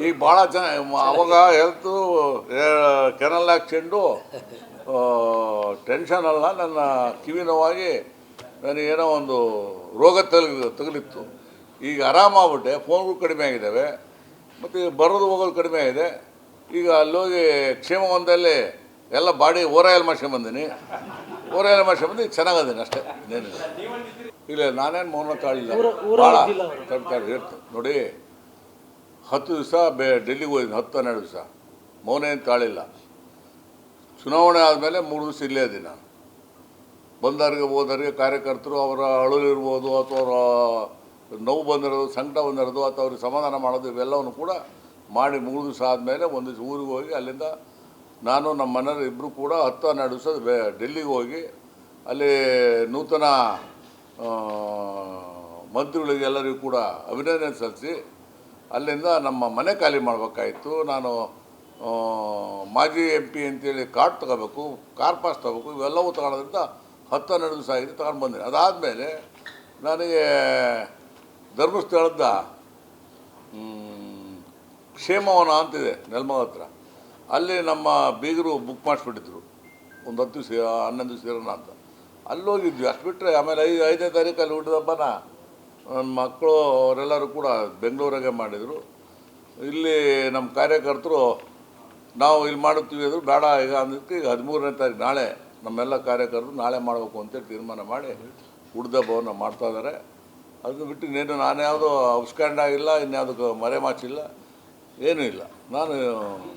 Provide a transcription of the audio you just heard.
ಈಗ ಭಾಳ ಜನ ಅವಾಗ ಹೆಲ್ತು ಕೆನಲ್ ಆಕ್ಸಿಡೆಂಟು ಟೆನ್ಷನ್ ಅಲ್ಲ, ನನ್ನ ಕಿವಿ ನೋವಾಗಿ ನನಗೇನೋ ಒಂದು ರೋಗ ತಗುಲಿತ್ತು. ಈಗ ಆರಾಮಾಗ್ಬಿಟ್ಟೆ, ಫೋನ್ಗಳು ಕಡಿಮೆ ಆಗಿದ್ದಾವೆ, ಮತ್ತು ಬರೋದು ಹೋಗೋದು ಕಡಿಮೆ ಆಗಿದೆ. ಈಗ ಅಲ್ಲೋಗಿ ಕ್ಷೇಮವನದಲ್ಲಿ ಎಲ್ಲ ಬಾಡಿ ಓರಾಯಲ್ ಮಾಡ್ಸ್ಕೊಂಬಂದಿನಿ, ಓರಾಯಲ್ ಮಾಡ್ಸ್ಕೊಂಬಂದು ಚೆನ್ನಾಗದೀನಿ ಅಷ್ಟೇ, ಇನ್ನೇನಿಲ್ಲ. ಇಲ್ಲ ನಾನೇನು ಮೌನ ತಾಳಿಲ್ಲ, ಭಾಳ ತಡ್ಕಾಡಿ ಇರ್ತದೆ ನೋಡಿ. 10 ದಿವಸ ಡೆಲ್ಲಿಗೆ ಹೋಗಿದ್ದೀನಿ, 10-12 ದಿವಸ ಮೌನ ಏನು ತಾಳಿಲ್ಲ. ಚುನಾವಣೆ ಆದಮೇಲೆ 3 ದಿವಸ ಇಲ್ಲೇ ಇದ್ದೀನಿ ನಾನು. ಬಂದವರಿಗೆ ಹೋದವರಿಗೆ ಕಾರ್ಯಕರ್ತರು ಅವರ ಅಳುಲಿರ್ಬೋದು ಅಥವಾ ಅವರ ನೋವು ಬಂದಿರೋದು, ಸಂಕಟ ಬಂದಿರೋದು ಅಥವಾ ಅವ್ರಿಗೆ ಸಮಾಧಾನ ಮಾಡೋದು, ಇವೆಲ್ಲವನ್ನು ಕೂಡ ಮಾಡಿ 3 ದಿವಸ ಆದಮೇಲೆ 1 ದಿವಸ ಊರಿಗೆ ಹೋಗಿ ಅಲ್ಲಿಂದ ನಾನು ನಮ್ಮ ಮನೆಯವರು ಇಬ್ಬರು ಕೂಡ 10-12 ದಿವಸ ಡೆಲ್ಲಿಗೆ ಹೋಗಿ ಅಲ್ಲಿ ನೂತನ ಮಂತ್ರಿಗಳಿಗೆ ಎಲ್ಲರಿಗೂ ಕೂಡ ಅಭಿನಂದನೆ ಸಲ್ಲಿಸಿ ಅಲ್ಲಿಂದ ನಮ್ಮ ಮನೆ ಖಾಲಿ ಮಾಡಬೇಕಾಯಿತು. ನಾನು ಮಾಜಿ MP ಅಂತೇಳಿ ಕಾರ್ಡ್ ತೊಗೋಬೇಕು, ಕಾರ್ ಪಾಸ್ ತೊಗೋಬೇಕು, ಇವೆಲ್ಲವೂ ತಗೊಳ್ಳೋದ್ರಿಂದ 10-12 ದಿವಸ ಆಗಿದೆ, ತಗೊಂಡು ಬಂದಿನಿ. ಅದಾದಮೇಲೆ ನನಗೆ ಧರ್ಮಸ್ಥಳದ ಕ್ಷೇಮವನ ಅಂತಿದೆ ನೆಲಮಂಗಲ ಹತ್ರ, ಅಲ್ಲಿ ನಮ್ಮ ಬೀಗರು ಬುಕ್ ಮಾಡಿಸ್ಬಿಟ್ಟಿದ್ರು ಒಂದು 10 ದಿವಸ 11 ದಿವಸ ಇರೋಣ ಅಂತ. ಅಲ್ಲೋಗಿದ್ವಿ, ಅಷ್ಟು ಬಿಟ್ಟರೆ ಆಮೇಲೆ 5ನೇ ತಾರೀಕಲ್ಲಿ ಹುಟ್ಟಿದ ಹಬ್ಬನ ನನ್ನ ಮಕ್ಕಳು ಅವರೆಲ್ಲರೂ ಕೂಡ ಬೆಂಗಳೂರಾಗೆ ಮಾಡಿದರು. ಇಲ್ಲಿ ನಮ್ಮ ಕಾರ್ಯಕರ್ತರು ನಾವು ಇಲ್ಲಿ ಮಾಡುತ್ತೀವಿ ಅಂದರು, ಬೇಡ ಈಗ ಅಂದಕ್ಕೆ ಈಗ 13ನೇ ತಾರೀಕು ನಾಳೆ ನಮ್ಮೆಲ್ಲ ಕಾರ್ಯಕರ್ತರು ನಾಳೆ ಮಾಡಬೇಕು ಅಂತೇಳಿ ತೀರ್ಮಾನ ಮಾಡಿ ಹುಟ್ಟಿದ ಹಬ್ಬವನ್ನು ಮಾಡ್ತಾಯಿದ್ದಾರೆ. ಅದನ್ನು ಬಿಟ್ಟು ಇನ್ನೇನು ನಾನು ಯಾವುದೋ ಅವಸ್ಕಂಡಾಗಿಲ್ಲ, ಇನ್ಯಾವುದಕ್ಕೂ ಮರೆ ಮಾಚಿಲ್ಲ, ಏನೂ ಇಲ್ಲ. ನಾನು